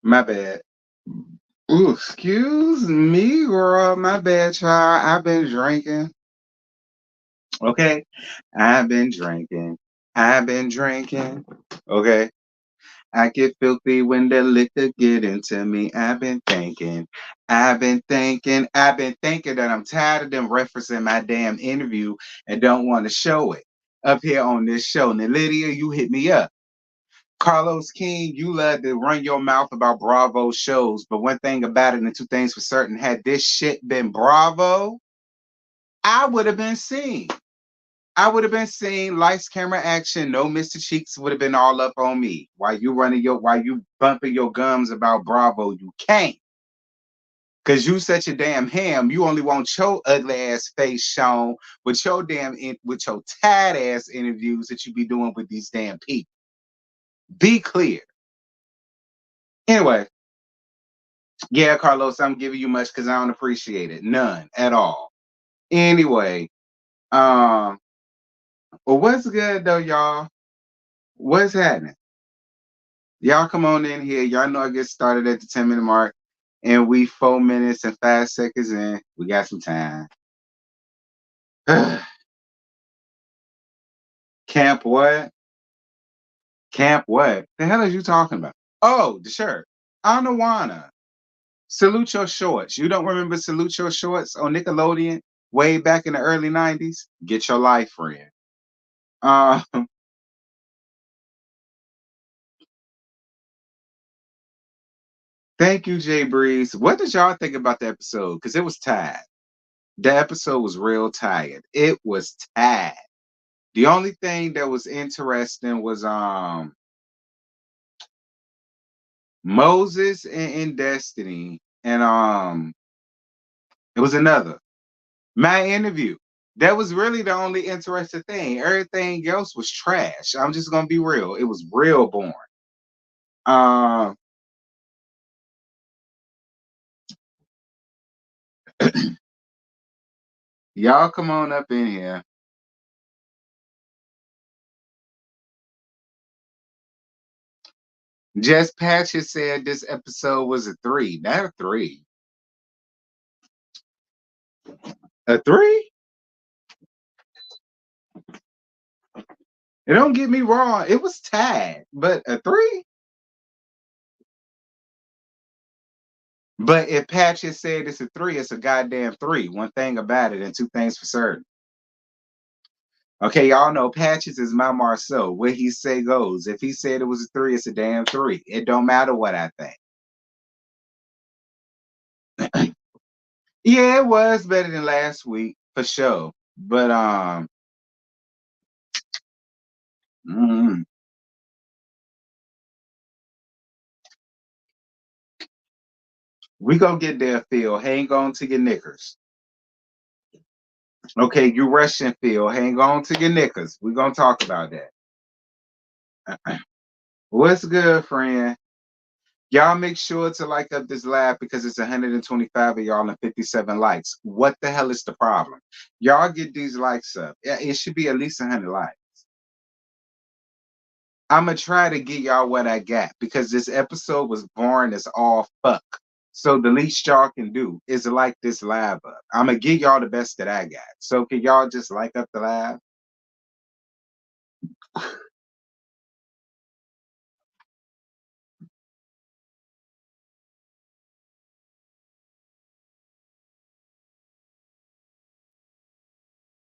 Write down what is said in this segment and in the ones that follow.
My bad. Ooh, excuse me, girl. My bad, child. I've been drinking. Okay. I've been drinking. I've been drinking. Okay. I get filthy when the liquor get into me. I've been thinking that I'm tired of them referencing my damn interview and don't want to show it up here on this show. Now, Lydia, you hit me up. Carlos King, you love to run your mouth about Bravo shows, but one thing about it, and two things for certain, had this shit been Bravo, I would have been seen. I would have been seen lights, camera, action. No Mr. Cheeks would have been all up on me. While you bumping your gums about Bravo, you can't. Cause you such a damn ham. You only want your ugly ass face shown with your with your tad ass interviews that you be doing with these damn people. Be clear. Anyway, yeah, Carlos, I'm giving you much because I don't appreciate it. None at all. Anyway, um, well, what's good though, y'all? What's happening? Y'all come on in here. Y'all know I get started at the 10-minute mark, and we 4 minutes and 5 seconds in. We got some time. Camp what? Camp what? The hell are you talking about? Oh, the shirt. Anawana. Salute Your Shorts. You don't remember Salute Your Shorts on Nickelodeon way back in the early 90s? Get your life, friend. Um, Thank you, Jay Breeze. What did y'all think about the episode? Because it was tired. The episode was real tired. It was tired. The only thing that was interesting was Moses and Destiny, and it was another. My interview. That was really the only interesting thing. Everything else was trash. I'm just gonna be real. It was real boring. Um, y'all come on up in here. Jess Patches said this episode was a 3. Not a 3. A 3? And don't get me wrong, it was tied, but a 3? But if Patches said it's a 3, it's a goddamn 3. One thing about it, and two things for certain. Okay, y'all know Patches is my Marceau. What he say goes. If he said it was a 3, it's a damn 3. It don't matter what I think. Yeah, it was better than last week for sure. But mm, we gonna get there, Phil. Hang on to your knickers. Okay, you Russian, Phil. Hang on to your knickers. We gonna talk about that. What's good, friend? Y'all make sure to like up this live because it's 125 of y'all and 57 likes. What the hell is the problem? Y'all get these likes up. Yeah, it should be at least 100 likes. I'm gonna try to get y'all what I got because this episode was boring as all fuck. So the least y'all can do is like this live up. I'm gonna give y'all the best that I got. So can y'all just like up the live?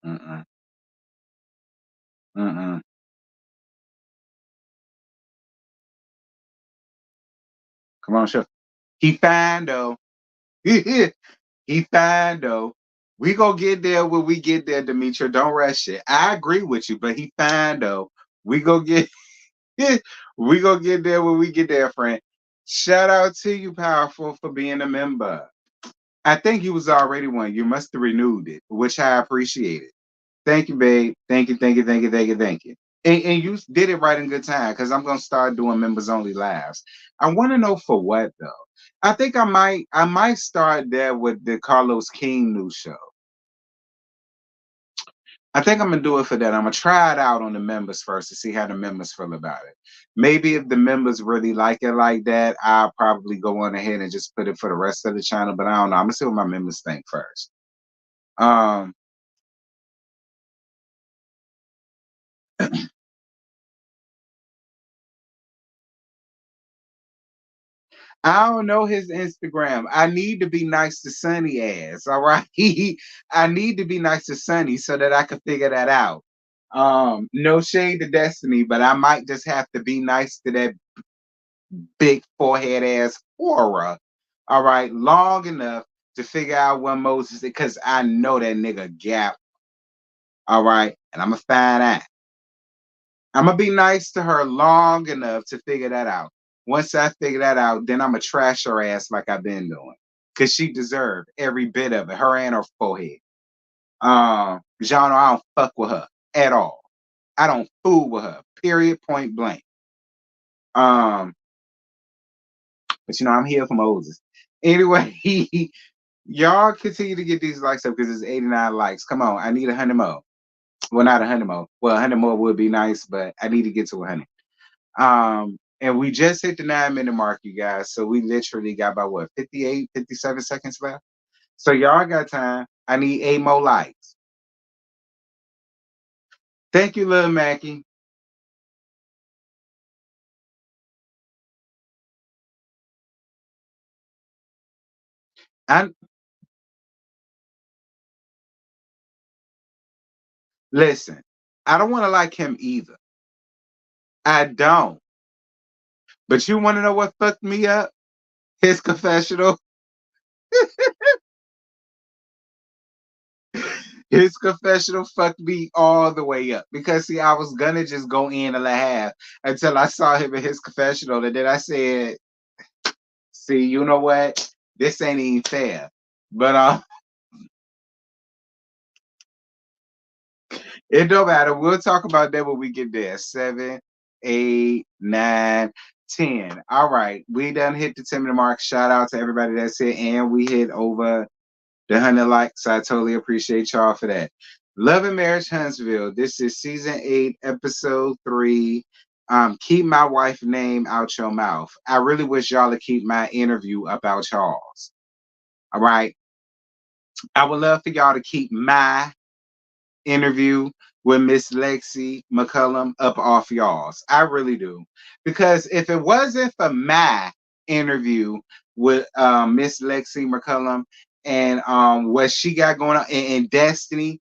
Mm-mm. Mm-mm. Come on, show. He fine though. He fine though. We gonna get there when we get there, Demetria. Don't rush it. I agree with you, but he fine though. We go get we gonna get there when we get there, friend. Shout out to you, Powerful, for being a member. I think you was already one. You must have renewed it, which I appreciate it. Thank you, babe. Thank you, thank you, thank you, thank you, thank you. And you did it right in good time because I'm gonna start doing members only lives. I want to know for what though. I think I might start there with the Carlos King new show. I think I'm gonna do it for that. I'm gonna try it out on the members first to see how the members feel about it. Maybe if the members really like it like that, I'll probably go on ahead and just put it for the rest of the channel. But I don't know. I'm gonna see what my members think first. Um, I don't know his Instagram. I need to be nice to Sunny ass. All right. I need to be nice to Sunny so that I can figure that out. No shade to Destiny, but I might just have to be nice to that big forehead ass aura. All right, long enough to figure out what Moses is because I know that nigga gap. All right, and I'm gonna find out. I'm gonna be nice to her long enough to figure that out. Once I figure that out, then I'm gonna trash her ass like I've been doing. Cause she deserved every bit of it, her and her forehead. Genre, I don't fuck with her at all. I don't fool with her. Period. Point blank. Um, but I'm here for Moses. Anyway, y'all continue to get these likes up because it's 89 likes. Come on, I need 100 more. Well, not 100 more. Well, 100 more would be nice, but I need to get to 100. And we just hit the 9-minute mark, you guys. So we literally got about what 58, 57 seconds left. So y'all got time. I need 8 more likes. Thank you, Lil Mackie. I listen. I don't want to like him either. I don't. But you want to know what fucked me up? His confessional. His confessional fucked me all the way up because see, I was gonna just go in and a half until I saw him in his confessional, and then I said, "See, you know what? This ain't even fair." But it don't matter. We'll talk about that when we get there. 7, 8, 9, 10. All right, we done hit the 10-minute mark. Shout out to everybody that's here, and we hit over the 100 likes. I totally appreciate y'all for that. Love and Marriage Huntsville. This is season 8, episode 3. Keep my wife's name out your mouth. I really wish y'all to keep my interview about y'all's. All right. I would love for y'all to keep my interview with Miss Lexi McCullum up off y'all's. I really do. Because if it wasn't for my interview with Miss Lexi McCullum and what she got going on in Destiny,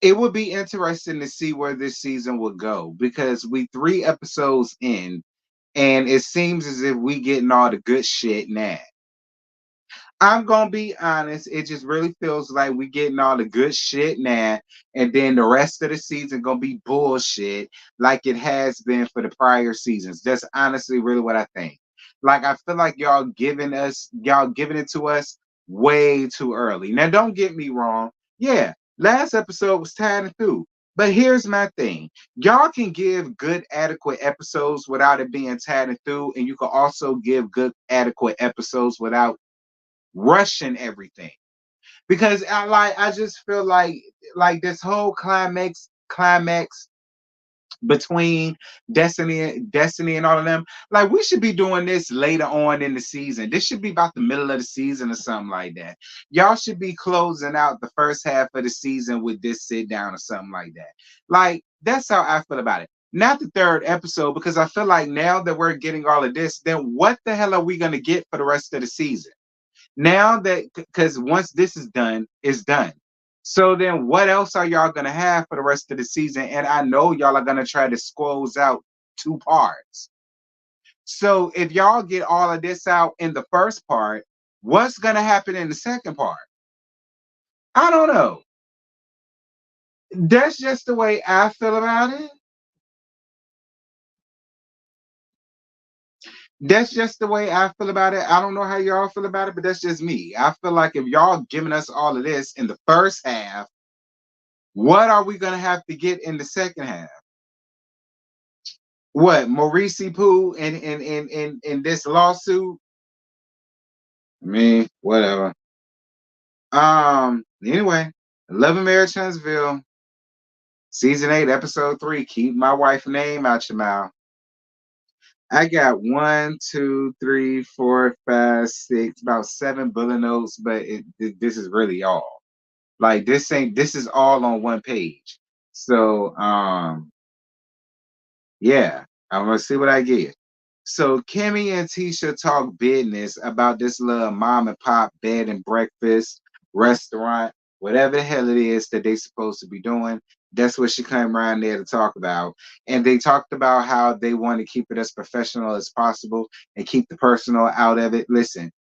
it would be interesting to see where this season would go because we 3 episodes in and it seems as if we getting all the good shit now. I'm gonna be honest, it just really feels like we getting all the good shit now, and then the rest of the season gonna be bullshit like it has been for the prior seasons. That's honestly really what I think. Like I feel like y'all giving it to us way too early. Now don't get me wrong. Yeah, last episode was tied and through. But here's my thing. Y'all can give good, adequate episodes without it being tied and through, and you can also give good, adequate episodes without rushing everything because I just feel like this whole climax between Destiny and all of them, like we should be doing this later on in the season. This should be about the middle of the season or something like that. Y'all should be closing out the first half of the season with this sit down or something like that. Like that's how I feel about it. Not the 3rd episode because I feel like now that we're getting all of this, then what the hell are we going to get for the rest of the season? Now that because once this is done, it's done. So then what else are y'all gonna have for the rest of the season? And I know y'all are gonna try to squoze out 2 parts. So if y'all get all of this out in the first part, what's gonna happen in the second part? I don't know. That's just the way I feel about it. That's just the way I feel about it. I don't know how y'all feel about it, but that's just me. I feel like if y'all giving us all of this in the first half, what are we gonna have to get in the second half? What Maurice Pooh in this lawsuit? I mean, whatever. Anyway, Love and Marriage Huntsville. Season 8, episode 3. Keep my wife's name out your mouth. I got 1, 2, 3, 4, 5, 6, about 7 bullet notes, but this is really all. Like this is all on one page. So yeah, I'm gonna see what I get. So Kimmy and Tisha talk business about this little mom and pop bed and breakfast restaurant, whatever the hell it is that they supposed to be doing. That's what she came around there to talk about. And they talked about how they want to keep it as professional as possible and keep the personal out of it. Listen,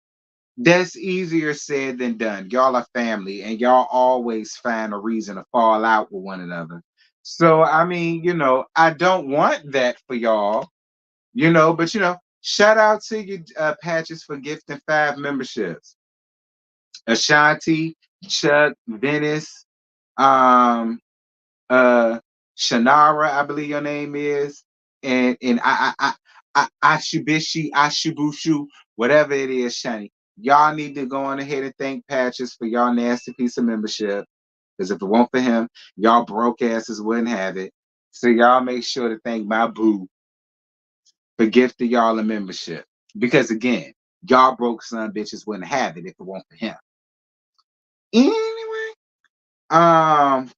that's easier said than done. Y'all are family and y'all always find a reason to fall out with one another. So, I mean, I don't want that for y'all, but shout out to you, Patches, for gifting 5 memberships. Ashanti, Chuck, Venice, um, Shanara, I believe your name is, and Ashubishi, Ashubushu, whatever it is, Shani. Y'all need to go on ahead and thank Patches for y'all nasty piece of membership. Because if it weren't for him, y'all broke asses wouldn't have it. So y'all make sure to thank my boo for gifting y'all a membership. Because again, y'all broke son bitches wouldn't have it if it weren't for him. Anyway, um,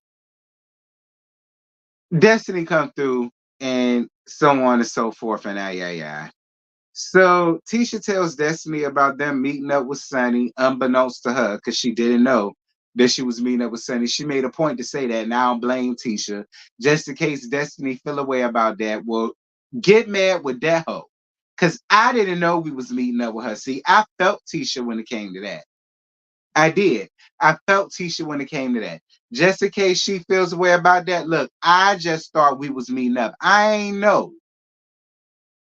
Destiny come through and so on and so forth and yeah. So Tisha tells Destiny about them meeting up with Sunny, unbeknownst to her, because she didn't know that she was meeting up with Sunny. She made a point to say that. Now blame Tisha, just in case Destiny feel away about that. Well, get mad with that hoe, because I didn't know we was meeting up with her. See, I felt Tisha when it came to that. I did. I felt Tisha when it came to that. Just in case she feels away about that. Look, I just thought we was meeting up. I ain't know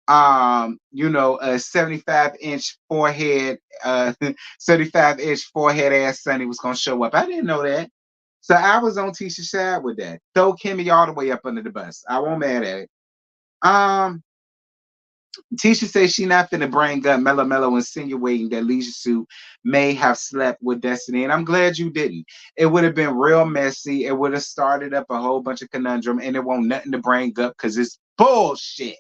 a 75-inch forehead, 75-inch forehead ass Sonny was gonna show up. I didn't know that. So I was on Tisha's side with that. Throw Kimmy all the way up under the bus. I won't mad at it. Um, Tisha says she not finna bring up Mellow insinuating that Leisure Suit may have slept with Destiny. And I'm glad you didn't. It would have been real messy. It would have started up a whole bunch of conundrum and it won't nothing to bring up because it's bullshit.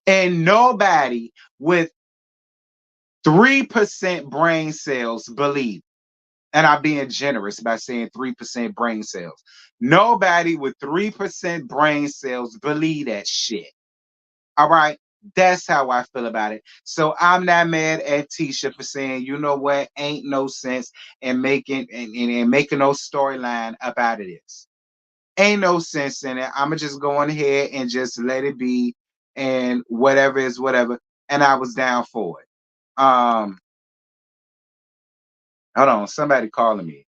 And nobody with 3% brain cells believe. And I'm being generous by saying 3% brain cells. Nobody with 3% brain cells believe that shit. All right. That's how I feel about it. So I'm not mad at Tisha for saying, you know what, ain't no sense in making and making no storyline up out of this. Ain't no sense in it. I'ma just go on ahead and just let it be and whatever is whatever. And I was down for it. Hold on, somebody calling me.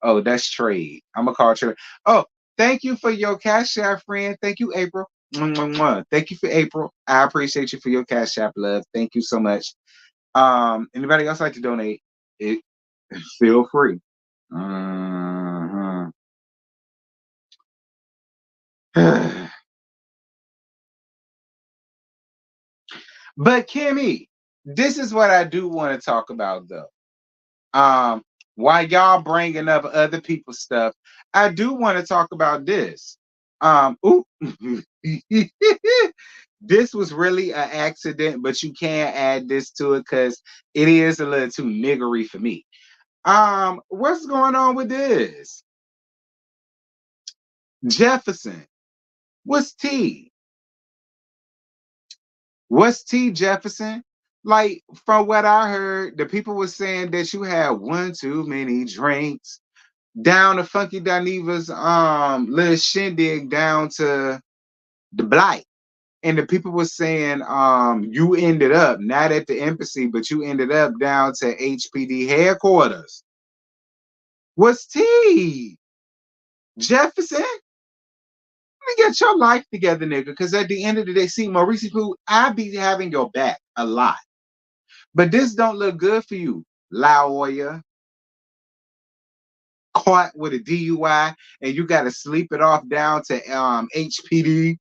Oh, that's Trade. I'm gonna call Trade. Oh, thank you for your cash app, friend. Thank you, April. Mwah, mwah, mwah. Thank you for April. I appreciate you for your cash app, love. Thank you so much. Anybody else like to donate? It feel free. Uh-huh. But Kimmy, this is what I do want to talk about though. While y'all bringing up other people's stuff, I do want to talk about this. Ooh, this was really an accident, but you can't add this to it because it is a little too niggery for me. What's going on with this? Jefferson, what's T? What's T, Jefferson? Like, from what I heard, the people were saying that you had one too many drinks down to Funky Dineva's little shindig down to the Blight. And the people were saying you ended up not at the embassy, but you ended up down to HPD headquarters. What's T? Jefferson? Let me get your life together, nigga. Because at the end of the day, see, Maurice Pooh, I be having your back a lot. But this don't look good for you, Lawyer. Caught with a DUI and you got to sleep it off down to HPD.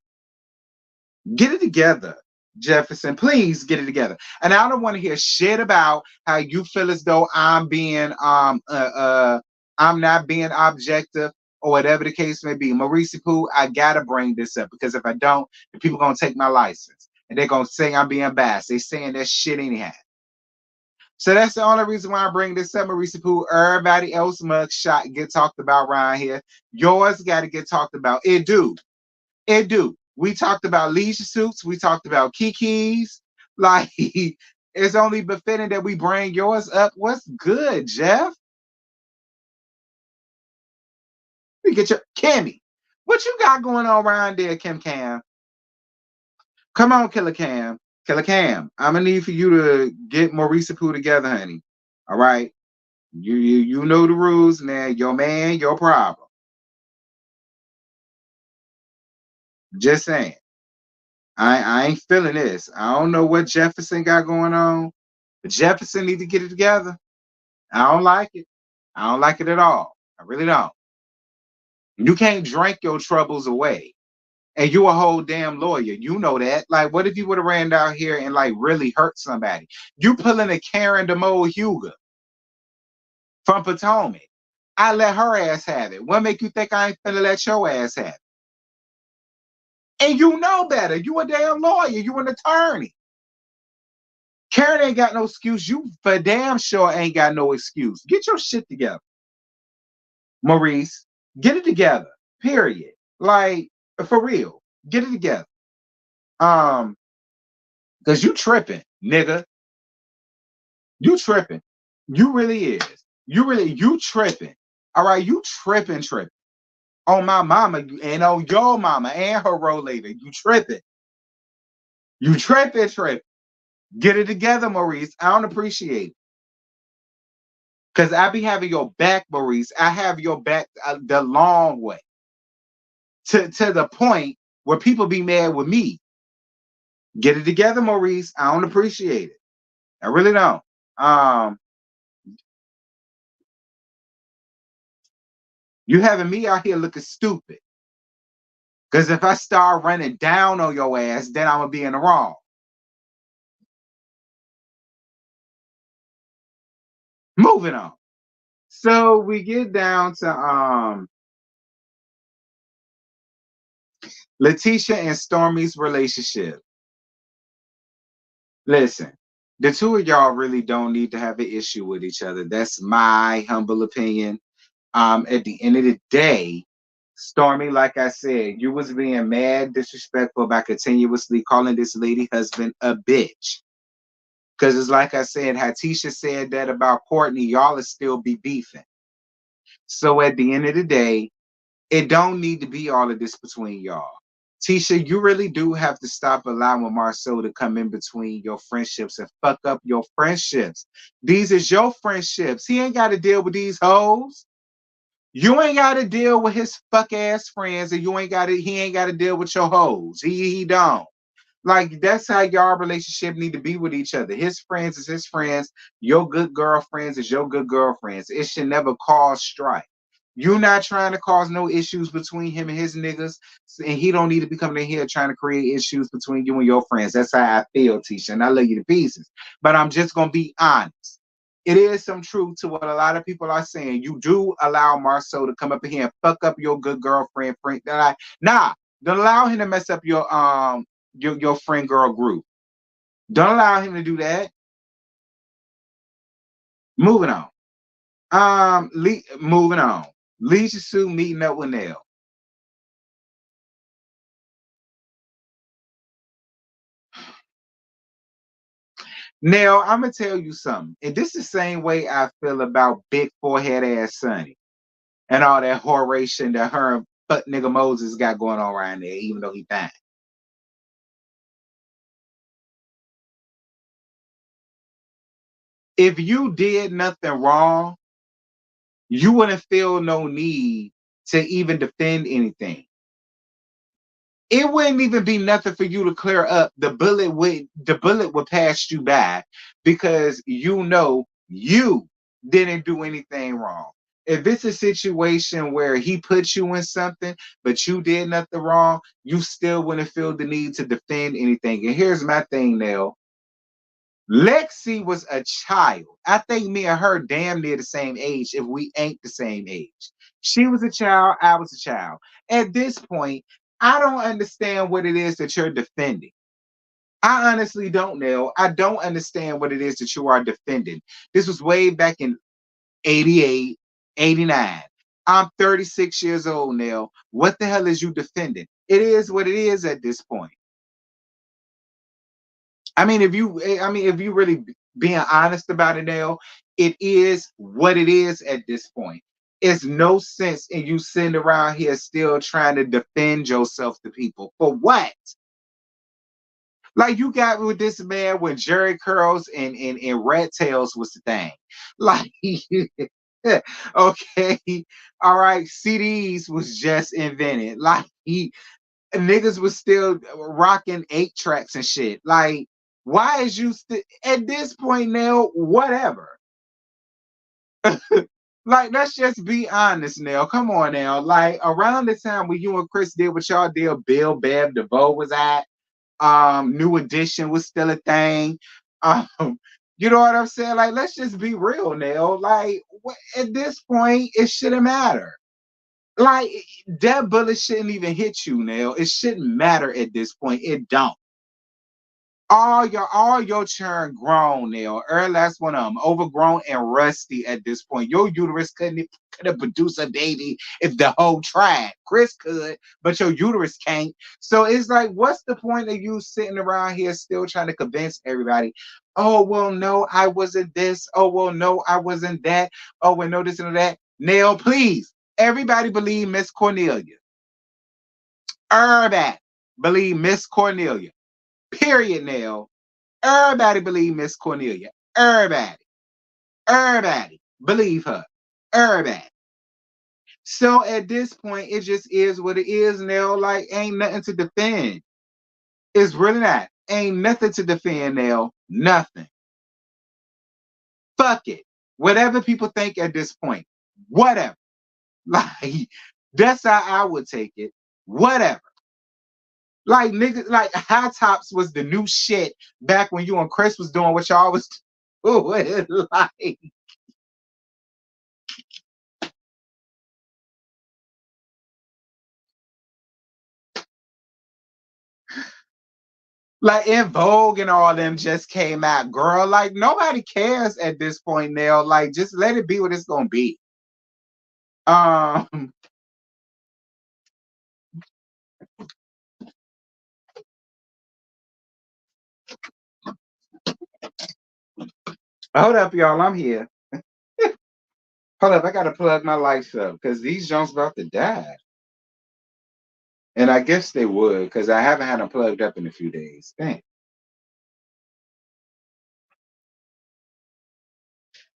Get it together, Jefferson. Please get it together. And I don't want to hear shit about how you feel as though I'm being I'm not being objective or whatever the case may be. Maurice Pooh, I gotta bring this up because if I don't, the people gonna take my license and they're gonna say I'm being biased. They saying that shit anyhow. So that's the only reason why I bring this up, Maurice Pooh. Everybody else mugshot get talked about around here. Yours got to get talked about. It do. It do. We talked about leisure suits. We talked about Kiki's. Like, it's only befitting that we bring yours up. What's good, Jeff? We get your Cammy. What you got going on around there, Kim Cam? Come on, Killer Cam. Killer Cam. I'm gonna need for you to get Maurice Pooh together, honey. All right. You know the rules, man. Your man, your problem. Just saying. I ain't feeling this. I don't know what Jefferson got going on. But Jefferson need to get it together. I don't like it. I don't like it at all. I really don't. You can't drink your troubles away. And you a whole damn lawyer. You know that. Like, what if you would have ran down here and like really hurt somebody? You pulling a Karen DeMole Huger from Potomac. I let her ass have it. What make you think I ain't finna let your ass have it? And you know better. You a damn lawyer. You an attorney. Karen ain't got no excuse. You for damn sure ain't got no excuse. Get your shit together, Maurice. Get it together. Period. Like, for real. Get it together. Because you tripping, nigga. You tripping. You really is. You tripping. All right, you tripping. On my mama and on your mama and her role later. You tripping. You tripping. Get it together, Maurice. I don't appreciate it. Because I be having your back, Maurice. I have your back the long way. To the point where people be mad with me. Get it together, Maurice. I don't appreciate it. I really don't. You having me out here looking stupid. Because if I start running down on your ass, then I'm going to be in the wrong. Moving on. So we get down to Letitia and Stormy's relationship. Listen, the two of y'all really don't need to have an issue with each other. That's my humble opinion. At the end of the day, Stormy, like I said, you was being mad disrespectful by continuously calling this lady husband a bitch. Because it's like I said, Hatisha said that about Courtney, y'all will still be beefing. So at the end of the day, it don't need to be all of this between y'all. Tisha, you really do have to stop allowing Marceau to come in between your friendships and fuck up your friendships. These is your friendships. He ain't got to deal with these hoes. You ain't got to deal with his fuck ass friends, and he ain't got to deal with your hoes. He don't. Like, that's how y'all relationship need to be with each other. His friends is his friends. Your good girlfriends is your good girlfriends. It should never cause strife. You're not trying to cause no issues between him and his niggas, and he don't need to be coming in here trying to create issues between you and your friends. That's how I feel, Tisha, and I love you to pieces. But I'm just gonna be honest. It is some truth to what a lot of people are saying. You do allow Marceau to come up in here and fuck up your good girlfriend, friend. Nah, don't allow him to mess up your friend girl group. Don't allow him to do that. Moving on. Moving on. Leisha Sue meeting up with Nell. Now, I'm gonna tell you something, and this is the same way I feel about big forehead ass Sonny and all that horation that her and fuck nigga Moses got going on around there, even though he fine. If you did nothing wrong, you wouldn't feel no need to even defend anything. It wouldn't even be nothing for you to clear up. The bullet would pass you by because you didn't do anything wrong. If it's a situation where he put you in something, but you did nothing wrong, you still wouldn't feel the need to defend anything. And here's my thing, Nell. Lexi was a child. I think me and her damn near the same age if we ain't the same age. She was a child, I was a child. At this point, I don't understand what it is that you're defending. I honestly don't know. I don't understand what it is that you are defending. This was way back in 88, 89. I'm 36 years old now. What the hell is you defending? It is what it is at this point. If you really being honest about it now, it is what it is at this point. It's no sense in you sitting around here still trying to defend yourself to people. For what? Like you got with this man when Jerry curls and rat tails was the thing. Like okay, all right, CDs was just invented. Like niggas was still rocking 8 tracks and shit. Like, why is you at this point now? Whatever. Like, let's just be honest now. Come on now. Like around the time when you and Chris did what y'all did, Bill Bev DeVoe was at. New Edition was still a thing. Um, you know what I'm saying? Like, let's just be real now. Like, at this point, it shouldn't matter. Like that bullet shouldn't even hit you, Nail. It shouldn't matter at this point. It don't. All your children grown, Nail. Every last one of them overgrown and rusty at this point. Your uterus couldn't produce a baby if the whole tried. Chris could, but your uterus can't. So it's like, what's the point of you sitting around here still trying to convince everybody? Oh well, no, I wasn't this. Oh well, no, I wasn't that. Oh well, no, this and that. Nail, please. Everybody believe Miss Cornelia. Everybody believe Miss Cornelia. Period, Nail. Everybody believe Miss Cornelia. Everybody. Everybody believe her. Everybody. So at this point, it just is what it is, Nail. Like, ain't nothing to defend. It's really not. Ain't nothing to defend, Nail. Nothing. Fuck it. Whatever people think at this point. Whatever. Like, that's how I would take it. Whatever. Like niggas, like high tops was the new shit back when you and Chris was doing what y'all was doing. Like In Vogue and all them just came out, girl. Like nobody cares at this point now. Like just let it be what it's gonna be. Um, hold up, y'all. I'm here. Hold up, I gotta plug my lights up because these Jones about to die. And I guess they would because I haven't had them plugged up in a few days. Dang.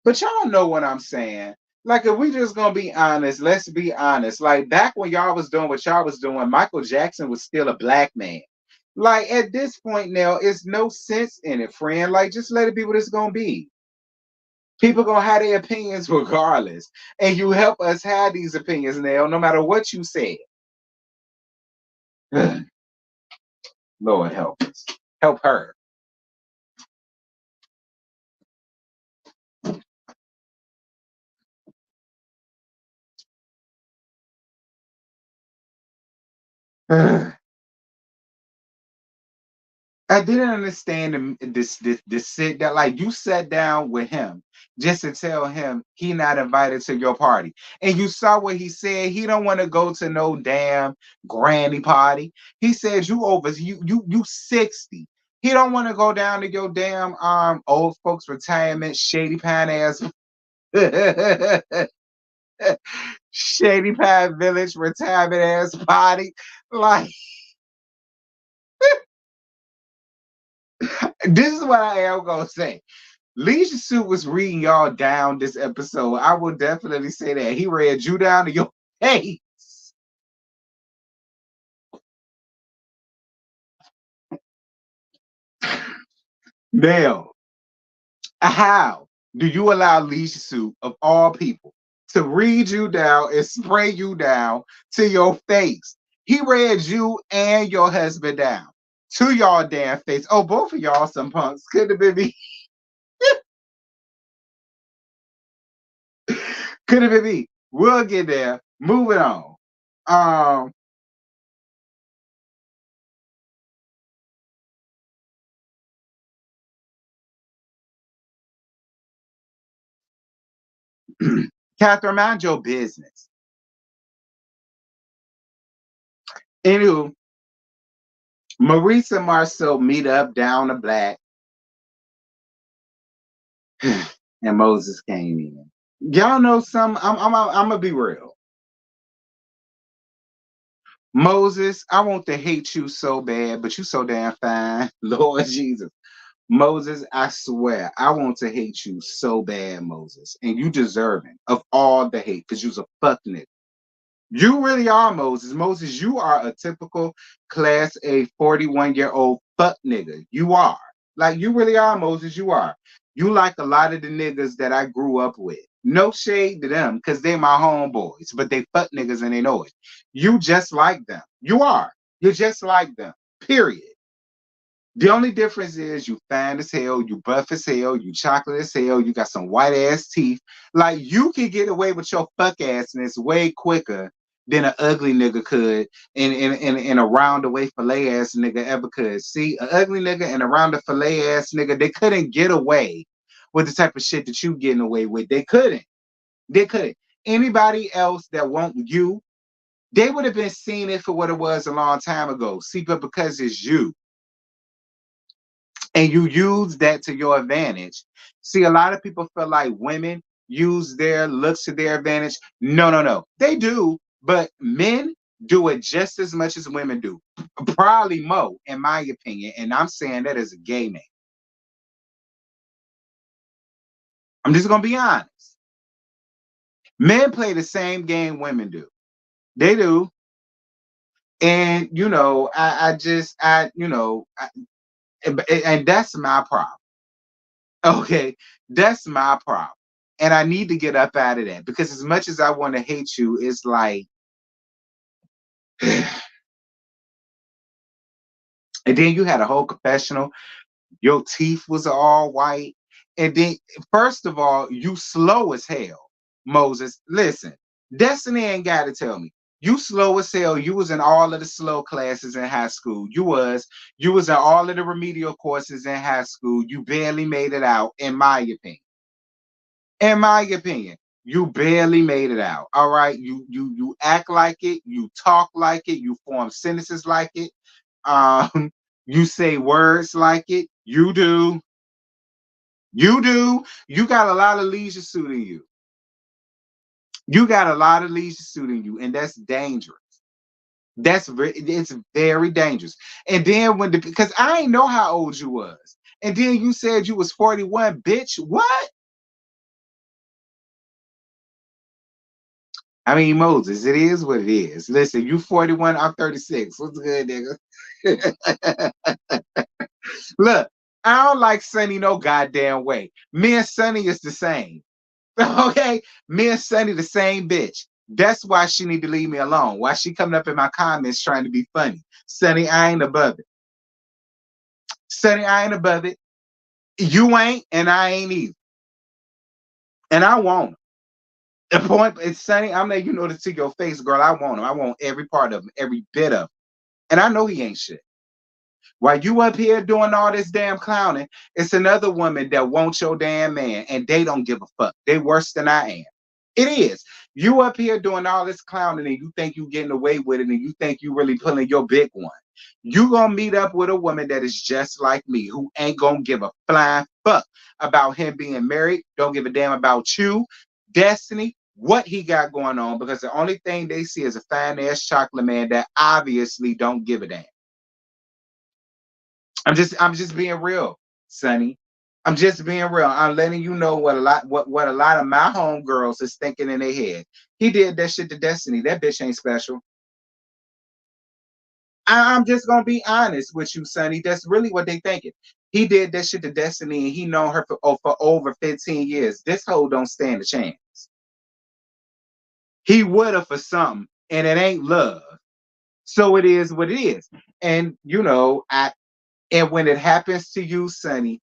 But y'all know what I'm saying. Like, if we just gonna be honest, let's be honest. Like back when y'all was doing what y'all was doing, Michael Jackson was still a black man. Like at this point now, it's no sense in it, friend. Like, just let it be what it's gonna be. People gonna have their opinions regardless, and you help us have these opinions now, no matter what you say. Lord help us, help her. I didn't understand this sit that like you sat down with him just to tell him he not invited to your party. And you saw what he said. He don't want to go to no damn granny party. He said you 60. He don't want to go down to your damn old folks retirement shady pine ass shady pine village retirement ass party. Like this is what I am gonna say. Leisure Suit was reading y'all down this episode. I will definitely say that. He read you down to your face. Now, how do you allow Leisure Suit, of all people, to read you down and spray you down to your face? He read you and your husband down to y'all damn face. Oh, both of y'all some punks. Could have been me. Could have been me. We'll get there. Moving on. Um, Catherine, mind your business. Anywho, Maurice and Marcel meet up down the black, and Moses came in. Y'all know some. I'm gonna be real. Moses, I want to hate you so bad, but you so damn fine. Lord Jesus. Moses, I swear, I want to hate you so bad, Moses. And you deserving of all the hate because you's a fuck nigga. You really are, Moses. Moses, you are a typical class A 41-year-old fuck nigga. You are. Like, you really are, Moses. You are. You like a lot of the niggas that I grew up with. No shade to them because they're my homeboys, but they fuck niggas and they know it. You just like them. You are. You're just like them. Period. The only difference is you fine as hell, you buff as hell, you chocolate as hell, you got some white ass teeth. Like you can get away with your fuck assness way quicker than an ugly nigga could and a round away fillet ass nigga ever could. See, an ugly nigga and a round of fillet ass nigga, they couldn't get away with the type of shit that you getting away with. They couldn't. They couldn't. Anybody else that want you, they would have been seeing it for what it was a long time ago. See, but because it's you and you use that to your advantage. See, a lot of people feel like women use their looks to their advantage. No, no, no. They do, but men do it just as much as women do. Probably more, in my opinion. And I'm saying that as a gay man. I'm just gonna be honest. Men play the same game women do. They do. And and that's my problem. Okay, that's my problem. And I need to get up out of that because as much as I want to hate you, it's like, and then you had a whole confessional. Your teeth was all white. And then, first of all, you slow as hell, Moses. Listen, Destiny ain't got to tell me. You slow as hell. You was in all of the slow classes in high school. You was in all of the remedial courses in high school. You barely made it out, in my opinion. In my opinion, you barely made it out. All right. You act like it, you talk like it, you form sentences like it. You say words like it. You do. You do. You got a lot of leisure suit in you. You got a lot of leisure suit in you, and that's dangerous. It's very dangerous. And then because I ain't know how old you was, and then you said you was 41, bitch. What? I mean, Moses, it is what it is. Listen, you 41, I'm 36. What's good, nigga? Look, I don't like Sonny no goddamn way. Me and Sonny is the same. Okay? Me and Sonny the same bitch. That's why she need to leave me alone. Why she coming up in my comments trying to be funny. Sonny, I ain't above it. Sonny, I ain't above it. You ain't, and I ain't either. And I won't. The point is, Sonny, I'm letting you know this to your face, girl. I want him. I want every part of him, every bit of him. And I know he ain't shit. While you up here doing all this damn clowning, it's another woman that wants your damn man, and they don't give a fuck. They worse than I am. It is. You up here doing all this clowning, and you think you getting away with it, and you think you really pulling your big one. You gonna meet up with a woman that is just like me, who ain't gonna give a flying fuck about him being married. Don't give a damn about you, Destiny, what he got going on, because the only thing they see is a fine ass chocolate man that obviously don't give a damn. I'm just being real, Sonny. I'm just being real. I'm letting you know what a lot of my homegirls is thinking in their head. He did that shit to Destiny. That bitch ain't special. I'm just gonna be honest with you, Sonny. That's really what they thinking. He did that shit to Destiny, and he known her for over 15 years. This hoe don't stand a chance. He would have for something, and it ain't love. So it is what it is. And and when it happens to you, Sonny,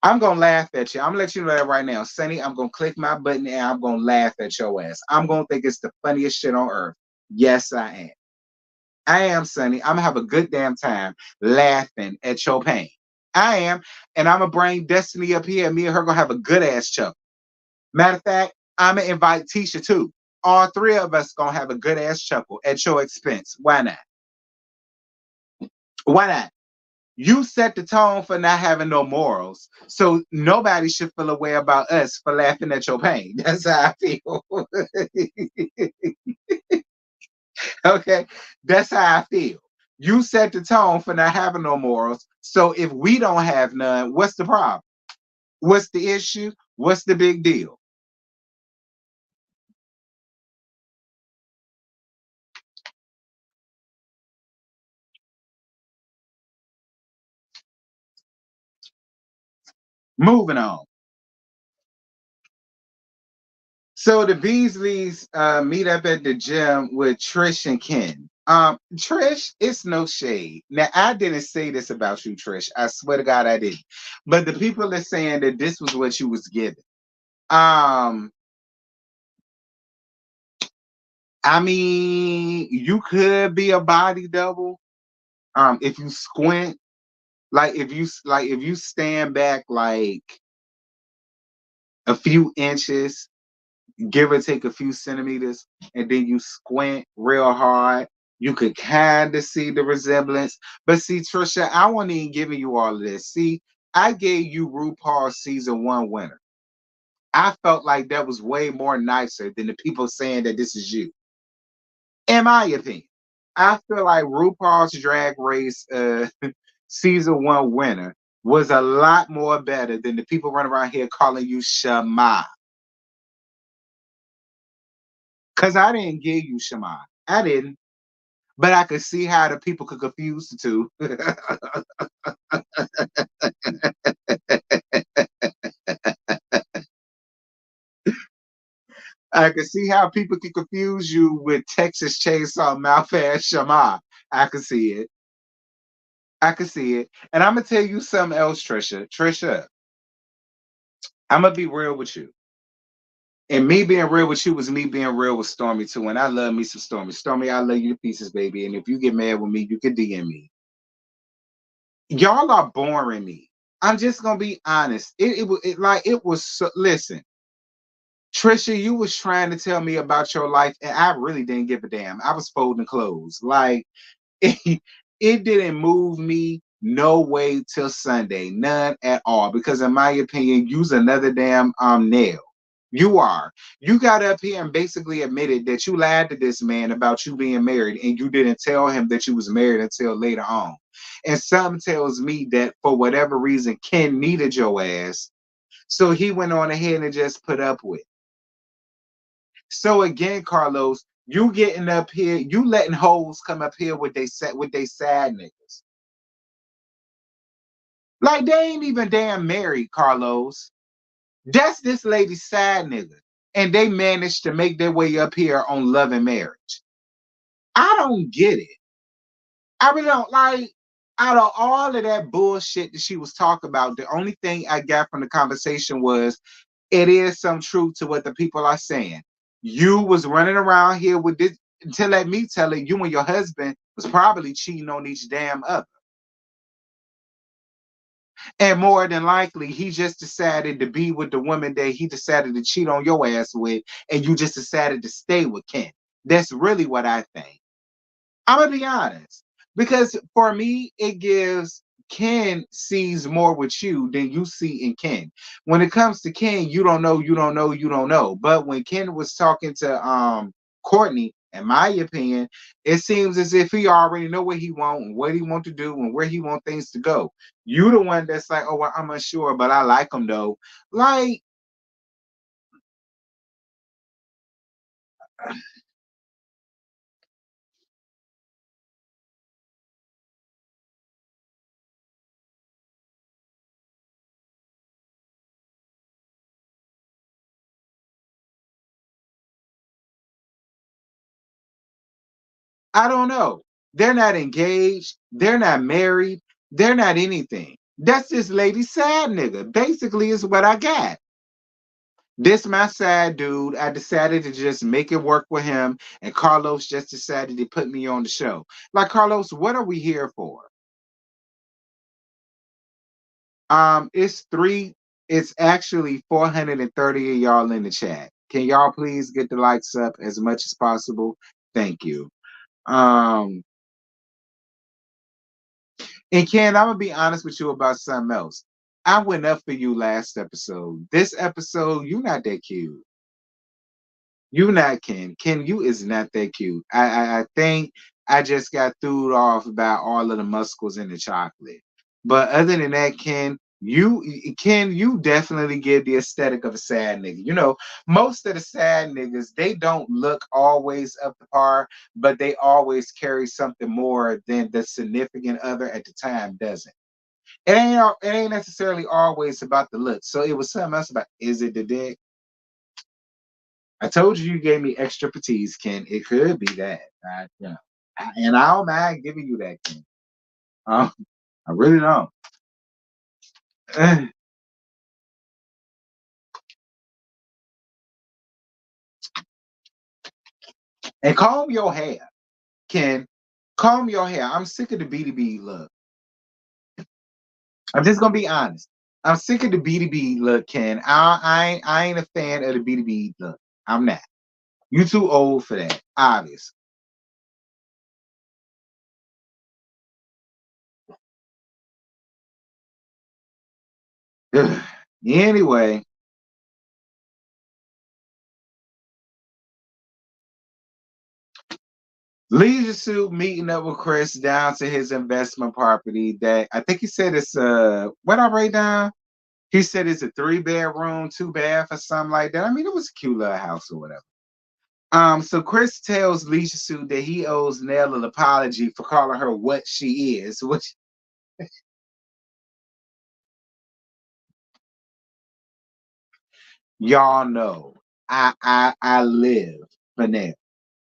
I'm gonna laugh at you. I'm gonna let you know that right now. Sonny, I'm gonna click my button and I'm gonna laugh at your ass. I'm gonna think it's the funniest shit on earth. Yes, I am. I am, Sonny. I'm gonna have a good damn time laughing at your pain. I am, and I'm gonna bring Destiny up here, and me and her gonna have a good ass chuckle. Matter of fact, I'm gonna invite Tisha too. All three of us gonna have a good ass chuckle at your expense. Why not? Why not? You set the tone for not having no morals, so nobody should feel a way about us for laughing at your pain. That's how I feel. Okay, that's how I feel. You set the tone for not having no morals, so if we don't have none, what's the problem? What's the issue? What's the big deal? Moving on. So the Beasleys meet up at the gym with Trish and Ken. Trish, it's no shade. Now, I didn't say this about you, Trish. I swear to God, I didn't. But the people are saying that this was what you was given. Um, I mean, you could be a body double. If you squint, like if you stand back like a few inches, give or take a few centimeters, and then you squint real hard, you could kind of see the resemblance. But see, Trisha, I wasn't even giving you all of this. See, I gave you RuPaul's season one winner. I felt like that was way more nicer than the people saying that this is you. In my opinion, I feel like RuPaul's Drag Race season one winner was a lot more better than the people running around here calling you Shema. Because I didn't give you Shema. I didn't. But I could see how the people could confuse the two. I could see how people could confuse you with Texas Chainsaw Mouth ass Shema. I could see it. I could see it. And I'm gonna tell you something else, Trisha. Trisha, I'm gonna be real with you. And me being real with you was me being real with Stormy too. And I love me some Stormy. Stormy, I love you to pieces, baby. And if you get mad with me, you can DM me. Y'all are boring me. I'm just gonna be honest. It was so, listen. Trisha, you was trying to tell me about your life, and I really didn't give a damn. I was folding clothes. Like it didn't move me no way till Sunday, none at all. Because in my opinion, use another damn nail. You are. You got up here and basically admitted that you lied to this man about you being married, and you didn't tell him that you was married until later on. And something tells me that for whatever reason, Ken needed your ass, so he went on ahead and just put up with. So again, Carlos, you getting up here, you letting hoes come up here with they sad niggas. Like they ain't even damn married, Carlos. That's this lady's sad nigga. And they managed to make their way up here on love and marriage. I don't get it. I really don't like out of all of that bullshit that she was talking about, the only thing I got from the conversation was it is some truth to what the people are saying. You was running around here with this to let me tell it, you and your husband was probably cheating on each damn other. And more than likely, he just decided to be with the woman that he decided to cheat on your ass with, and you just decided to stay with Ken. That's really what I think. I'm gonna be honest. Because for me, it gives Ken sees more with you than you see in Ken. When it comes to Ken, you don't know, you don't know, you don't know. But when Ken was talking to Courtney, in my opinion, it seems as if he already know what he want and what he want to do and where he want things to go. You the one that's like, oh well, I'm unsure, but I like him though. Like, I don't know. They're not engaged, they're not married, they're not anything. That's this lady sad nigga. Basically, is what I got. This my sad dude. I decided to just make it work with him, and Carlos just decided to put me on the show. Like Carlos, what are we here for? It's three. It's actually 430 of y'all in the chat. Can y'all please get the likes up as much as possible? Thank you. Um, and Ken, I'm gonna be honest with you about something else. I went up for you last episode. This episode, you not that cute. You not Ken. Ken, you is not that cute. I think I just got threw off about all of the muscles in the chocolate. But other than that, Ken, you definitely give the aesthetic of a sad nigga. You know, most of the sad niggas, they don't look always up to par, but they always carry something more than the significant other at the time doesn't. It ain't necessarily always about the look. So it was something else about is it the dick? I told you you gave me extra petite, Ken. It could be that. And I don't mind giving you that, Ken. Um, I really don't. And comb your hair, Ken. Comb your hair. I'm sick of the BDB look. I'm just gonna be honest. I'm sick of the BDB look, Ken. I ain't a fan of the BDB look. I'm not. You too old for that, obviously. Anyway, Leisure Suit meeting up with Chris down to his investment property that I think he said it's what I write down? He said it's a 3 bedroom, 2 bath, or something like that. I mean, it was a cute little house or whatever. So Chris tells Leisure Suit that he owes Nell an apology for calling her what she is, which y'all know. I live for Nell.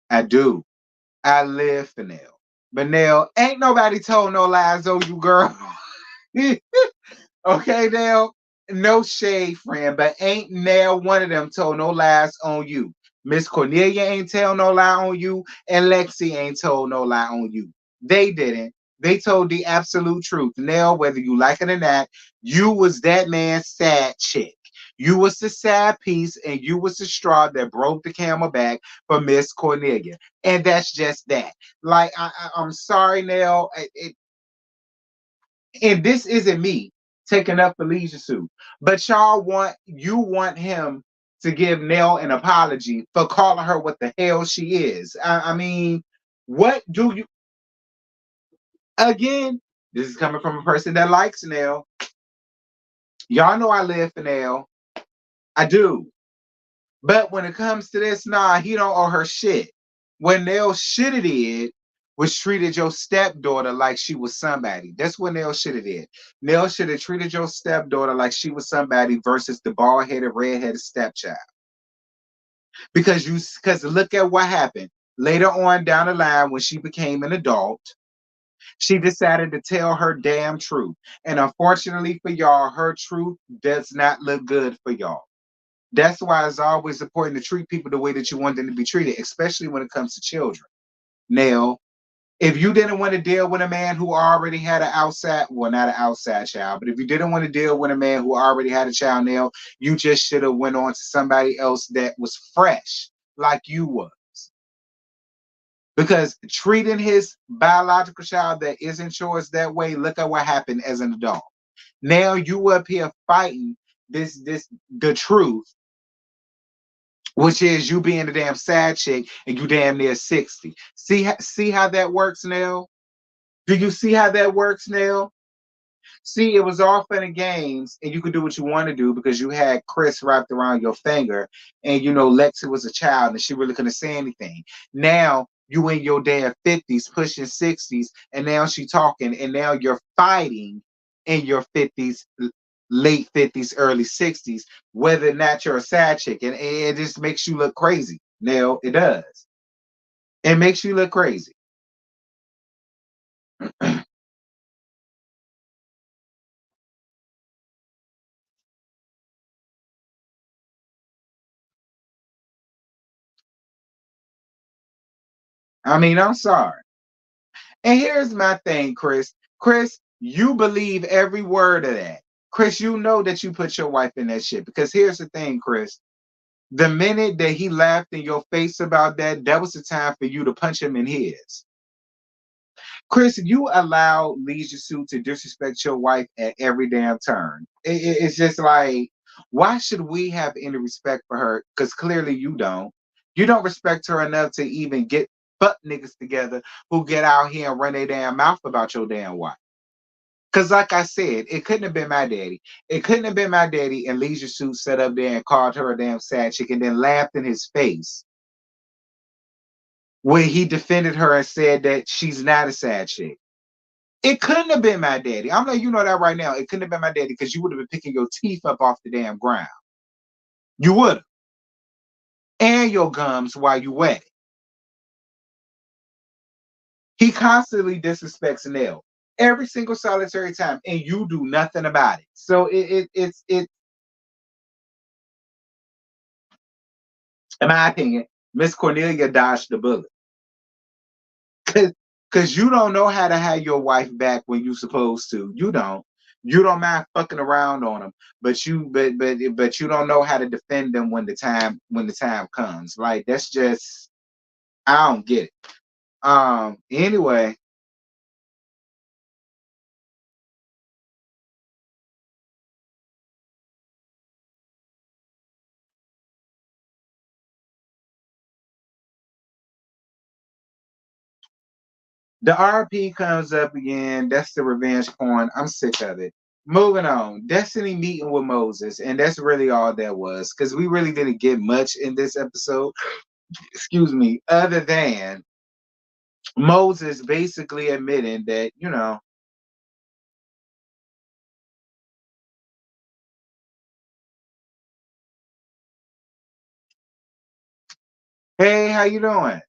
I do. I live for Nell. But Nell, ain't nobody told no lies on you, girl. Okay, Nell, no shade, friend, but ain't now one of them told no lies on you. Miss Cornelia ain't tell no lie on you, and Lexi ain't told no lie on you. They didn't. They told the absolute truth. Nell, whether you like it or not, you was that man's sad chick. You was the sad piece, and you was the straw that broke the camel back for Miss Cornelia. And that's just that. Like, I'm sorry, Nell. And this isn't me taking up for Leisure Suit, but you want him to give Nell an apology for calling her what the hell she is. I mean, what do you again? This is coming from a person that likes Nell. Y'all know I live for Nell. I do. But when it comes to this, nah, he don't owe her shit. When Nell should have did was treated your stepdaughter like she was somebody. That's what Nell should have did. Nell should have treated your stepdaughter like she was somebody versus the bald-headed, red-headed stepchild. Because look at what happened. Later on down the line, when she became an adult, she decided to tell her damn truth. And unfortunately for y'all, her truth does not look good for y'all. That's why it's always important to treat people the way that you want them to be treated, especially when it comes to children. Now, if you didn't want to deal with a man who already had an outside, well, not an outside child, but if you didn't want to deal with a man who already had a child, now you just should have went on to somebody else that was fresh, like you was. Because treating his biological child that isn't yours that way, look at what happened as an adult. Now you up here fighting this the truth, which is you being a damn sad chick and you damn near 60. See how that works now? Do you see how that works now? See, it was all fun and games, and you could do what you want to do because you had Chris wrapped around your finger, and you know Lexi was a child and she really couldn't say anything. Now you in your damn 50s, pushing 60s, and now she talking, and now you're fighting in your 50s, late 50s, early 60s, whether or not you're a side chick, and it just makes you look crazy. Now it does. It makes you look crazy. I mean, I'm sorry. And here's my thing, Chris. Chris, you believe every word of that. Chris, you know that you put your wife in that shit. Because here's the thing, Chris. The minute that he laughed in your face about that, that was the time for you to punch him in his. Chris, you allow Leisure Suit to disrespect your wife at every damn turn. It's just like, why should we have any respect for her? Because clearly you don't. You don't respect her enough to even get butt niggas together who get out here and run their damn mouth about your damn wife. Because, like I said, it couldn't have been my daddy. It couldn't have been my daddy, and Leisure Suit sat up there and called her a damn sad chick and then laughed in his face when he defended her and said that she's not a sad chick. It couldn't have been my daddy. I'm letting you know that right now. It couldn't have been my daddy because you would have been picking your teeth up off the damn ground. You would have. And your gums while you wet it. He constantly disrespects Nell every single solitary time, and you do nothing about it. So it's in my opinion, Miss Cornelia dodged the bullet. Cause you don't know how to have your wife back when you supposed to. You don't. You don't mind fucking around on them, but you don't know how to defend them when the time comes. Like that's just I don't get it. Anyway, the RP comes up again. That's the revenge porn. I'm sick of it. Moving on. Destiny meeting with Moses, and that's really all that was, because we really didn't get much in this episode. Excuse me, other than Moses basically admitting that, hey, how you doing?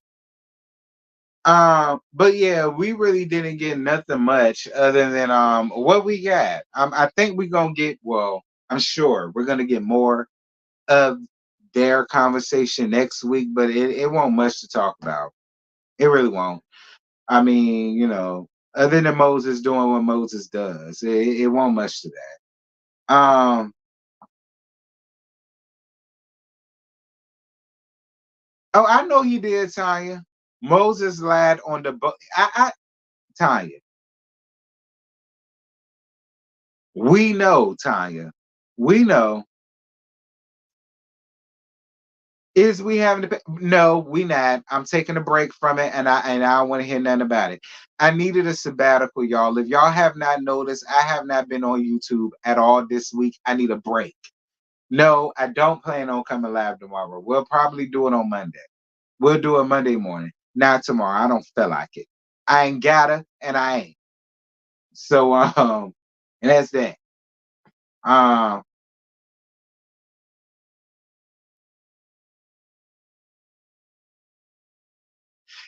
But yeah, we really didn't get nothing much other than what we got. I think we're gonna get I'm sure we're gonna get more of their conversation next week, but it won't much to talk about. It really won't. I mean, other than Moses doing what Moses does, it won't much to that. Oh, I know he did, Tanya. Moses lied on the book. Tanya, we know, Tanya. We know. Is we having to? No, we not. I'm taking a break from it, and I don't want to hear nothing about it. I needed a sabbatical, y'all. If y'all have not noticed, I have not been on YouTube at all this week. I need a break. No, I don't plan on coming live tomorrow. We'll probably do it on Monday. We'll do it Monday morning, not tomorrow. I don't feel like it. I ain't gotta, and I ain't. So and that's that. Um,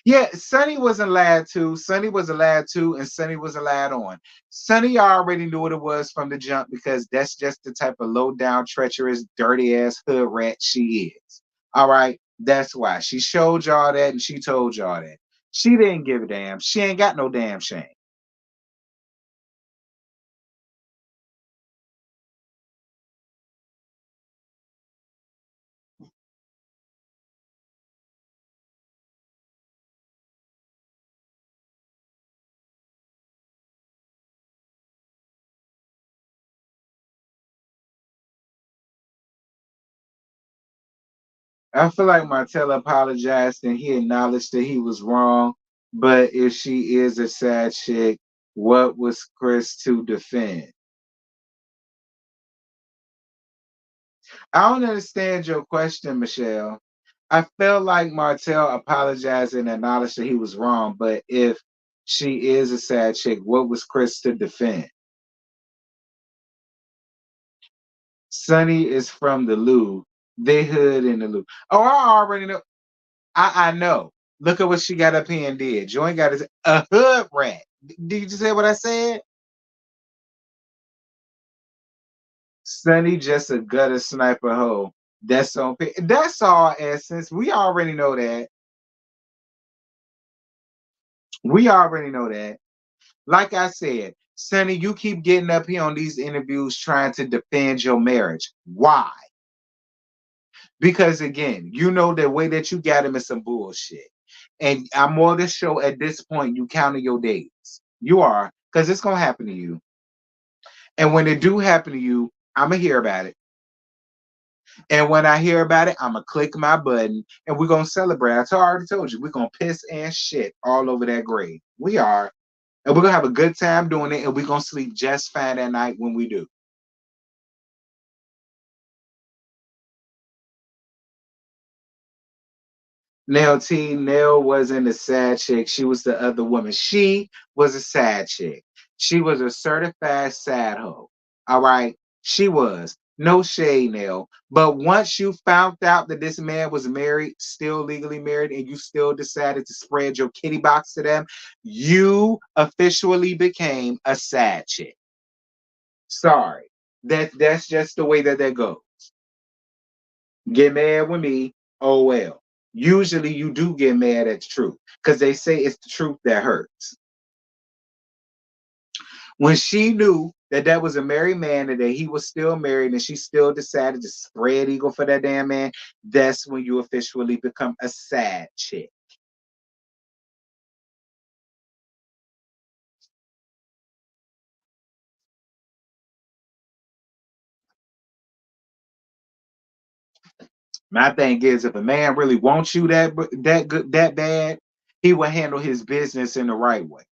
Yeah, Sonny wasn't lied to. Sonny was a lad too, and Sonny was a lad on. Sonny already knew what it was from the jump because that's just the type of low down, treacherous, dirty ass hood rat she is. All right, that's why she showed y'all that and she told y'all that. She didn't give a damn. She ain't got no damn shame. I feel like Martell apologized and he acknowledged that he was wrong. But if she is a sad chick, what was Chris to defend? I don't understand your question, Michelle. I felt like Martell apologized and acknowledged that he was wrong, but if she is a sad chick, what was Chris to defend? Sonny is from the Lou. They hood in the Lou. Oh, I already know. I know. Look at what she got up here and did. Joint got a hood rat. Did you just hear what I said? Sonny just a gutter sniper hoe. That's on. That's all essence. We already know that. We already know that. Like I said, Sonny, you keep getting up here on these interviews trying to defend your marriage. Why? Because again, you know the way that you got him is some bullshit. And I'm more the show at this point, you counting your days. You are, because it's gonna happen to you. And when it do happen to you, I'ma hear about it. And when I hear about it, I'ma click my button and we're gonna celebrate. I already told you, we're gonna piss and shit all over that grave. We are. And we're gonna have a good time doing it, and we're gonna sleep just fine that night when we do. Nell wasn't a sad chick. She was the other woman. She was a sad chick. She was a certified sad hoe. All right. She was. No shade, Nell. But once you found out that this man was married, still legally married, and you still decided to spread your kitty box to them, you officially became a sad chick. Sorry. That's just the way that goes. Get mad with me, oh well. Usually you do get mad at the truth because they say it's the truth that hurts. When she knew that that was a married man and that he was still married and she still decided to spread eagle for that damn man, that's when you officially become a sad chick. My thing is, if a man really wants you that good that bad, he will handle his business in the right way.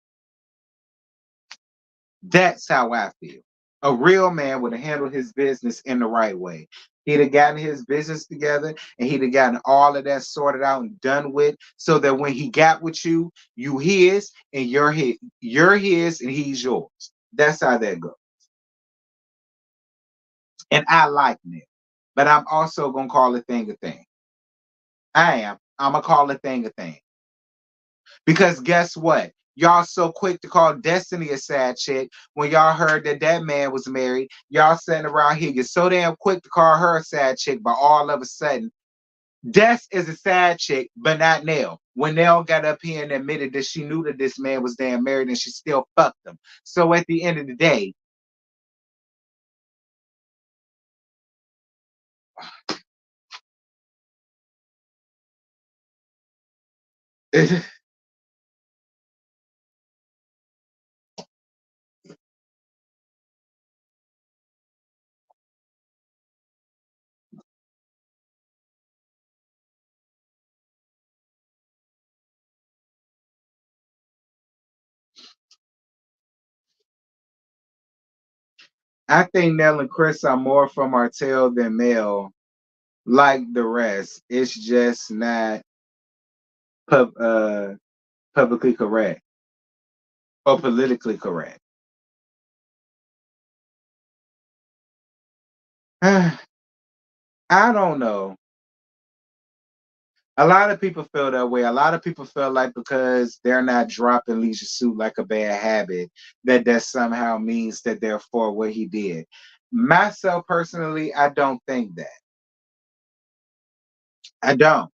That's how I feel. A real man would have handled his business in the right way. He'd have gotten his business together and he'd have gotten all of that sorted out and done with so that when he got with you, you his and you're his and he's yours. That's how that goes. And I like that. But I'm also gonna call a thing a thing. I am. I'm gonna call a thing a thing. Because guess what? Y'all so quick to call Destiny a sad chick when y'all heard that that man was married. Y'all sitting around here, you're so damn quick to call her a sad chick, but all of a sudden, Des is a sad chick, but not Nell. When Nell got up here and admitted that she knew that this man was damn married and she still fucked him. So at the end of the day, I think Nell and Chris are more from Martell than Mel, like the rest. It's just not pub, uh, publicly correct or politically correct. I don't know. A lot of people feel that way. A lot of people feel like because they're not dropping Leisure Suit like a bad habit, that somehow means that they're for what he did. Myself personally, I don't think that. I don't.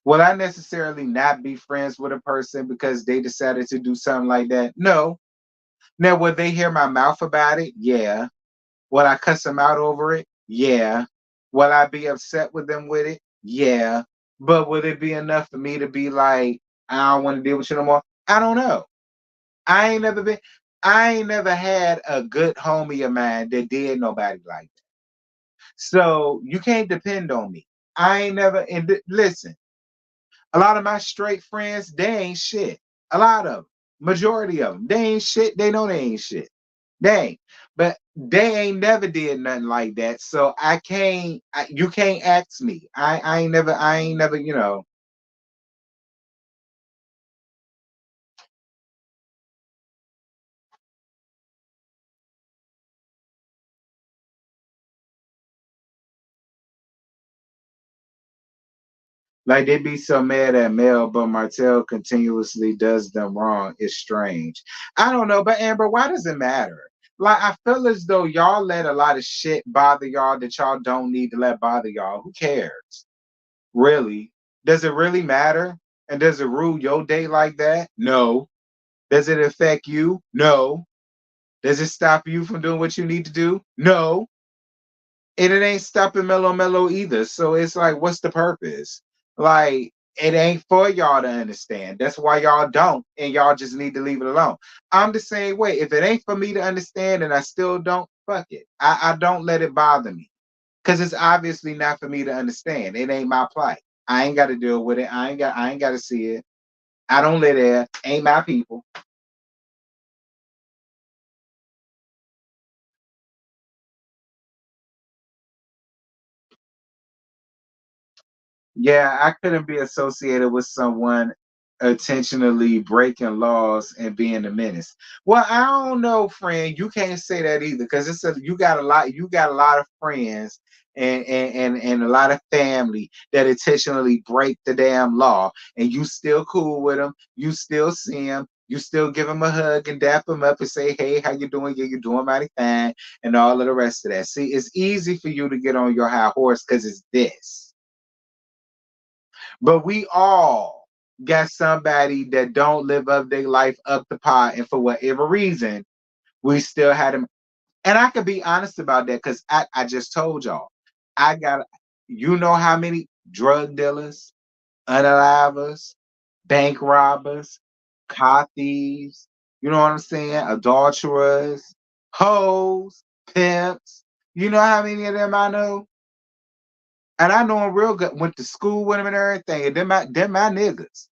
Will I necessarily not be friends with a person because they decided to do something like that? No. Now, will they hear my mouth about it? Yeah. Will I cuss them out over it? Yeah. Will I be upset with them with it? Yeah. But would it be enough for me to be like, I don't want to deal with you no more? I don't know. I ain't never been, I ain't never had a good homie of mine that did nobody like that. So you can't depend on me. I ain't never, listen, a lot of my straight friends, they ain't shit. A lot of them, majority of them, they ain't shit. They know they ain't shit. They ain't. But they ain't never did nothing like that. So you can't ask me. I ain't never, like they be so mad at Mel, but Martell continuously does them wrong. It's strange. I don't know, but Amber, why does it matter? Like I feel as though y'all let a lot of shit bother y'all that y'all don't need to let bother y'all. Who cares? Really? Does it really matter? And does it rule your day like that? No. Does it affect you? No. Does it stop you from doing what you need to do? No. And it ain't stopping Mellow Mellow either. So it's like, what's the purpose? Like, it ain't for y'all to understand. That's why y'all don't, and y'all just need to leave it alone. I'm the same way. If it ain't for me to understand and I still don't, fuck it. I don't let it bother me. Because it's obviously not for me to understand. It ain't my plight. I ain't got to deal with it. I ain't got to see it. I don't live there. Ain't my people. Yeah, I couldn't be associated with someone intentionally breaking laws and being a menace. Well, I don't know, friend. You can't say that either because you got a lot of friends and a lot of family that intentionally break the damn law, and you still cool with them. You still see them. You still give them a hug and dap them up and say, "Hey, how you doing? Yeah, you're doing mighty fine," and all of the rest of that. See, it's easy for you to get on your high horse because it's this. But we all got somebody that don't live up their life up the pot, and for whatever reason, we still had them. And I could be honest about that because I just told y'all, I got you know how many drug dealers, unalivers, bank robbers, car thieves, you know what I'm saying, adulterers, hoes, pimps. You know how many of them I know? And I know them real good. Went to school with them and everything. And them my niggas.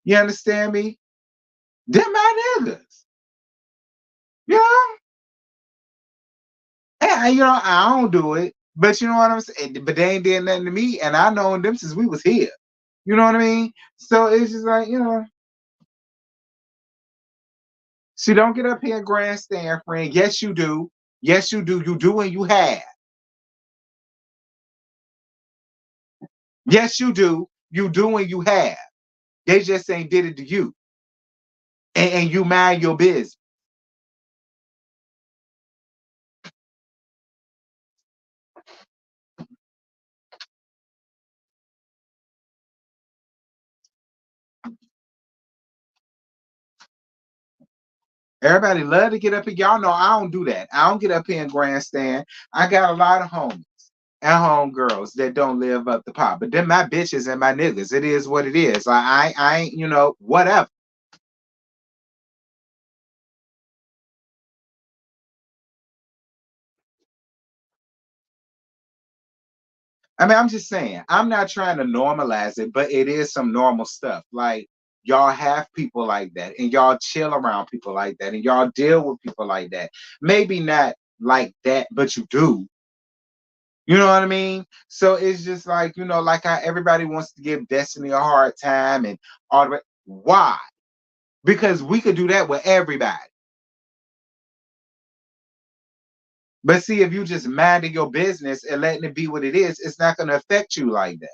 You understand me? Them my niggas. You know? And I don't do it. But you know what I'm saying? But they ain't did nothing to me. And I known them since we was here. You know what I mean? So it's just like, see, don't get up here and grandstand, friend. Yes, you do. Yes, you do. You do and you have. Yes, you do. You do and you have. They just ain't did it to you. And you mind your business. Everybody love to get up here. Y'all know I don't do that. I don't get up here and grandstand. I got a lot of homies and homegirls that don't live up the pot. But then my bitches and my niggas. It is what it is. I ain't, whatever. I mean, I'm just saying, I'm not trying to normalize it, but it is some normal stuff. Like y'all have people like that, and y'all chill around people like that, and y'all deal with people like that. Maybe not like that, but you do. You know what I mean? So it's just like, like how everybody wants to give Destiny a hard time and all the way. Why? Because we could do that with everybody. But see, if you just minding your business and letting it be what it is, it's not going to affect you like that.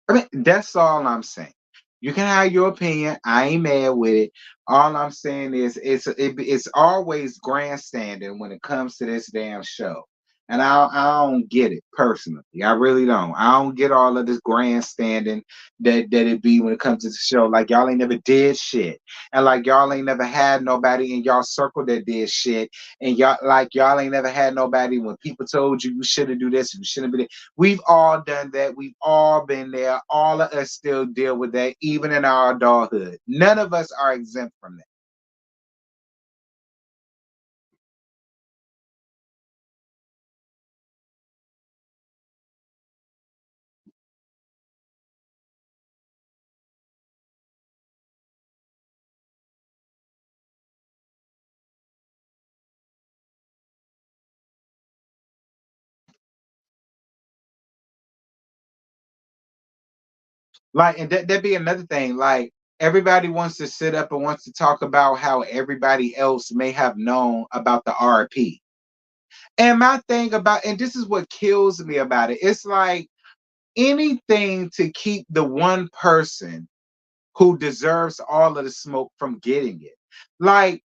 I mean, that's all I'm saying. You can have your opinion. I ain't mad with it. All I'm saying is it's always grandstanding when it comes to this damn show. And I don't get it personally. I really don't. I don't get all of this grandstanding that it be when it comes to the show. Like y'all ain't never did shit. And like y'all ain't never had nobody in y'all circle that did shit. And y'all ain't never had nobody when people told you you shouldn't do this, you shouldn't be. We've all done that. We've all been there. All of us still deal with that, even in our adulthood. None of us are exempt from that. Like, and that be another thing. Like, everybody wants to sit up and wants to talk about how everybody else may have known about the RP. And my thing about, and this is what kills me about it, it's like anything to keep the one person who deserves all of the smoke from getting it. Like,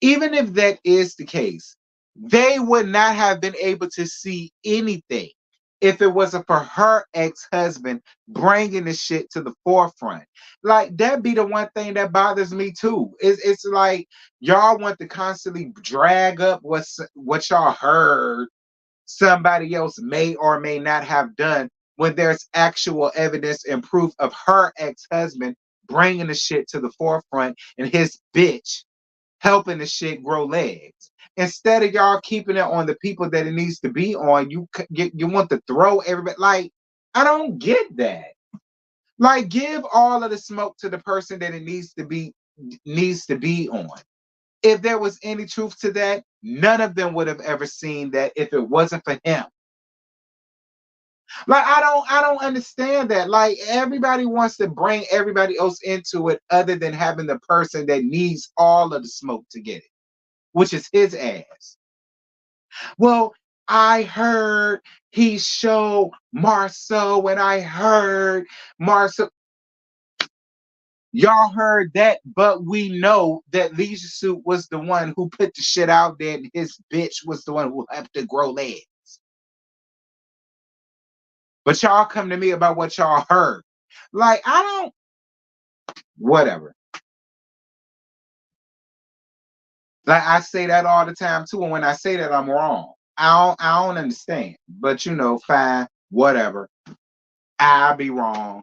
even if that is the case, they would not have been able to see anything if it wasn't for her ex-husband bringing the shit to the forefront. Like, that be the one thing that bothers me too. It's like y'all want to constantly drag up what y'all heard somebody else may or may not have done when there's actual evidence and proof of her ex-husband bringing the shit to the forefront and his bitch helping the shit grow legs. Instead of y'all keeping it on the people that it needs to be on, you want to throw everybody. Like, I don't get that. Like, give all of the smoke to the person that it needs to be on. If there was any truth to that, none of them would have ever seen that if it wasn't for him. Like, I don't understand that. Like, everybody wants to bring everybody else into it other than having the person that needs all of the smoke to get it, which is his ass. Well, I heard he showed Marceau and I heard Marceau. Y'all heard that, but we know that Leisure Suit was the one who put the shit out there and his bitch was the one who had to grow legs. But y'all come to me about what y'all heard. Like, I don't, whatever. Like, I say that all the time too, and when I say that, I'm wrong. I don't understand. But fine, whatever. I'll be wrong.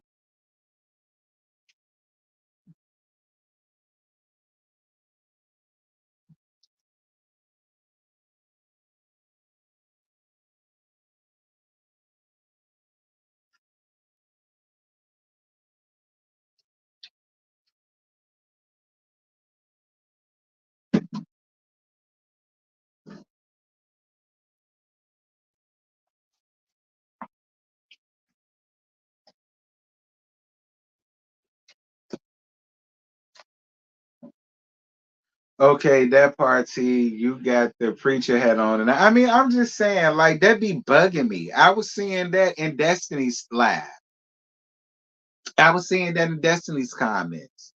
Okay, that party, you got the preacher hat on. And I mean, I'm just saying, like, that be bugging me. I was seeing that in Destiny's live. I was seeing that in Destiny's comments.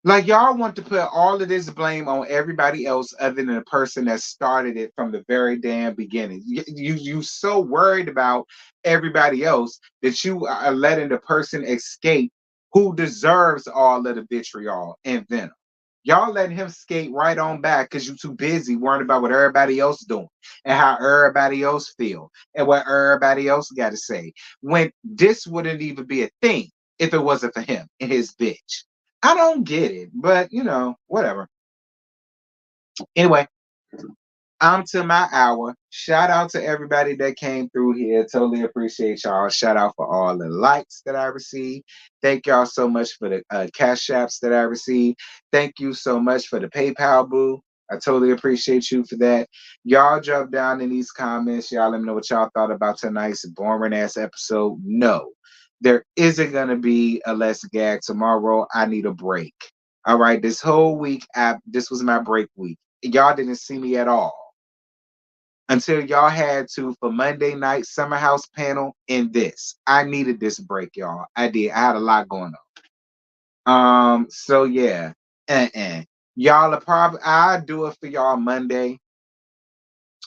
Like, y'all want to put all of this blame on everybody else other than the person that started it from the very damn beginning. You so worried about everybody else that you are letting the person escape who deserves all of the vitriol and venom. Y'all letting him skate right on back because you're too busy worrying about what everybody else doing and how everybody else feel and what everybody else got to say. When this wouldn't even be a thing if it wasn't for him and his bitch. I don't get it, but whatever. Anyway, I'm to my hour. Shout out to everybody that came through here. Totally appreciate y'all. Shout out for all the likes that I received. Thank y'all so much for the cash apps that I received. Thank you so much for the PayPal boo. I totally appreciate you for that. Y'all jump down in these comments. Y'all let me know what y'all thought about tonight's boring ass episode. No, there isn't gonna be a Let's Gag tomorrow. I need a break. All right, this whole week, this was my break week. Y'all didn't see me at all until y'all had to for Monday night summer house panel in this. I needed this break, y'all. I did. I had a lot going on. So yeah. Y'all are probably I do it for y'all Monday.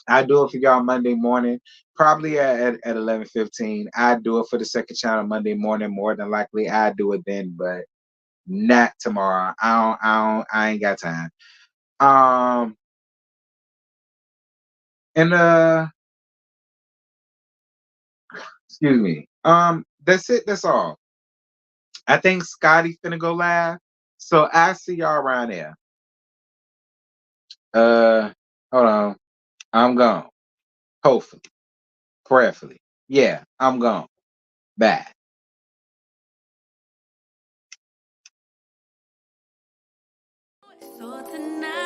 I do it for y'all Monday morning, probably at 11:15. I do it for the second channel Monday morning. More than likely, I do it then, but not tomorrow. I ain't got time. And excuse me. That's it. That's all. I think Scotty's finna go live. So I see y'all around there. Uh, hold on. I'm gone. Hopefully. Prayerfully. Yeah, I'm gone. Bye. So tonight